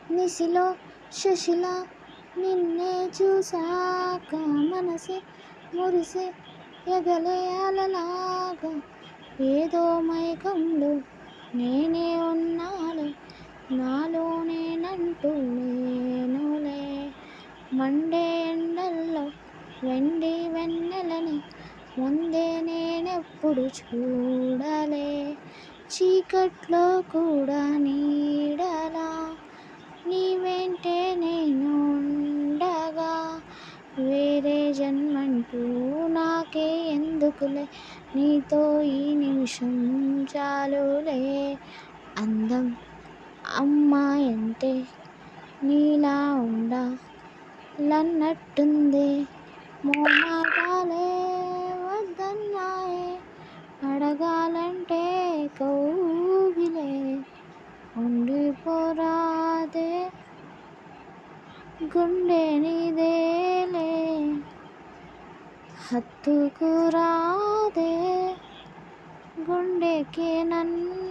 నిశిలో శశిలా నిన్నే చూసాక మనసే మురిసే ఎగలే అలలాగా ఏదో మైకంలో నేనే ఉన్నాలే నాలో నేనంటూ లేనులే మండే ఎండల్లో వెండి వెన్నెలని ముందే నేనెప్పుడు చూడలే చీకట్లో కూడా నీడలా నీ వెంటే నేను ఉండగా వేరే జన్మంటూ నాకే ఎందుకులే నీతో ఈ నిమిషం చాలులే అందం అమ్మాయంటే నీలా ఉండాలన్నట్టుందే మోమాటాలే వద్దన్నాయే అడగాలంటే కౌగిలే ఉండిపోరాదే గుండె నీదేలే హత్తుకురాదే గుండెకి నన్ను